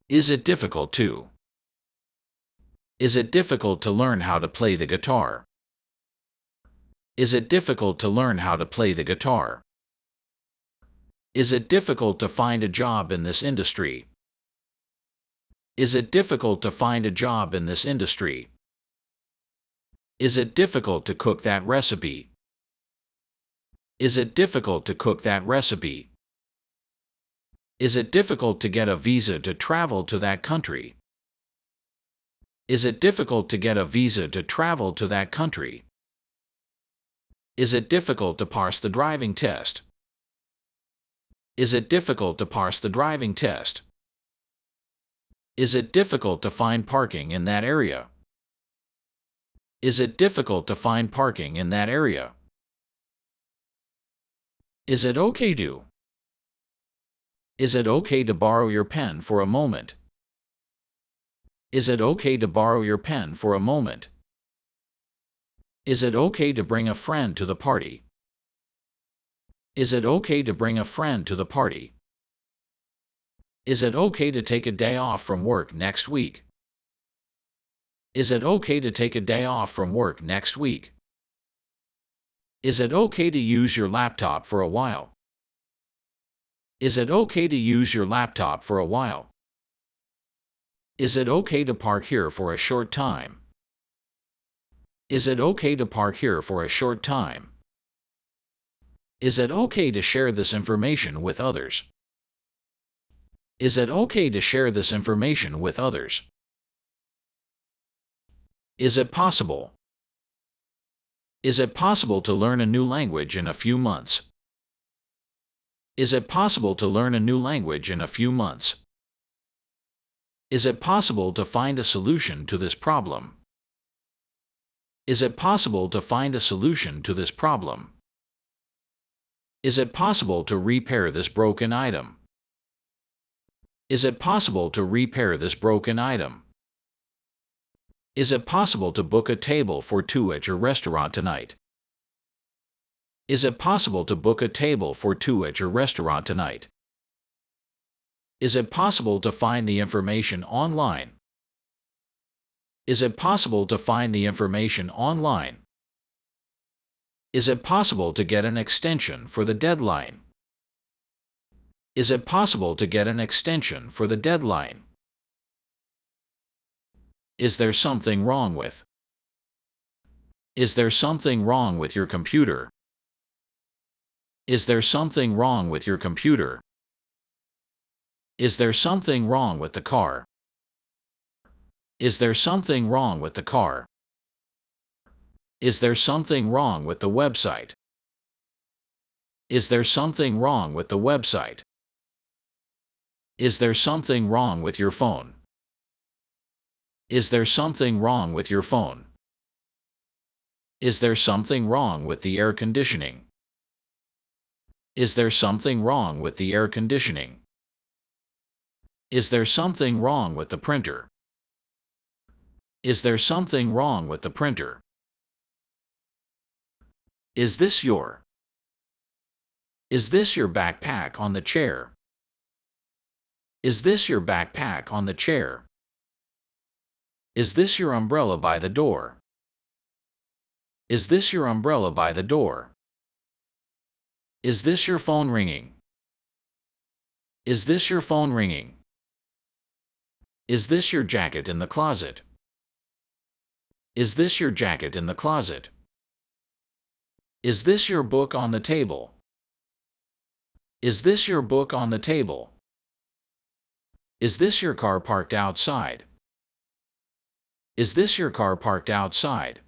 Is it difficult to? Is it difficult to learn how to play the guitar? Is it difficult to learn how to play the guitar? Is it difficult to find a job in this industry? Is it difficult to find a job in this industry? Is it difficult to cook that recipe? Is it difficult to cook that recipe? Is it difficult to get a visa to travel to that country? Is it difficult to get a visa to travel to that country? Is it difficult to pass the driving test? Is it difficult to pass the driving test? Is it difficult to find parking in that area? Is it difficult to find parking in that area? Is it okay to? Is it okay to borrow your pen for a moment? Is it okay to borrow your pen for a moment? Is it okay to bring a friend to the party? Is it okay to bring a friend to the party? Is it okay to take a day off from work next week? Is it okay to take a day off from work next week? Is it okay to use your laptop for a while? Is it okay to use your laptop for a while? Is it okay to park here for a short time? Is it okay to park here for a short time? Is it okay to share this information with others? Is it okay to share this information with others? Is it possible? Is it possible to learn a new language in a few months? Is it possible to learn a new language in a few months? Is it possible to find a solution to this problem? Is it possible to find a solution to this problem? Is it possible to repair this broken item? Is it possible to repair this broken item? Is it possible to book a table for two at your restaurant tonight? Is it possible to book a table for two at your restaurant tonight? Is it possible to find the information online? Is it possible to find the information online? Is it possible to get an extension for the deadline? Is it possible to get an extension for the deadline? Is there something wrong with? Is there something wrong with your computer? Is there something wrong with your computer? Is there something wrong with the car? Is there something wrong with the car? Is there something wrong with the website? Is there something wrong with the website? Is there something wrong with your phone? Is there something wrong with your phone? Is there something wrong with the air conditioning? Is there something wrong with the air conditioning? Is there something wrong with the printer? Is there something wrong with the printer? Is this your backpack on the chair? Is this your backpack on the chair? Is this your umbrella by the door? Is this your umbrella by the door? Is this your phone ringing? Is this your phone ringing? Is this your jacket in the closet? Is this your jacket in the closet? Is this your book on the table? Is this your book on the table? Is this your car parked outside? Is this your car parked outside?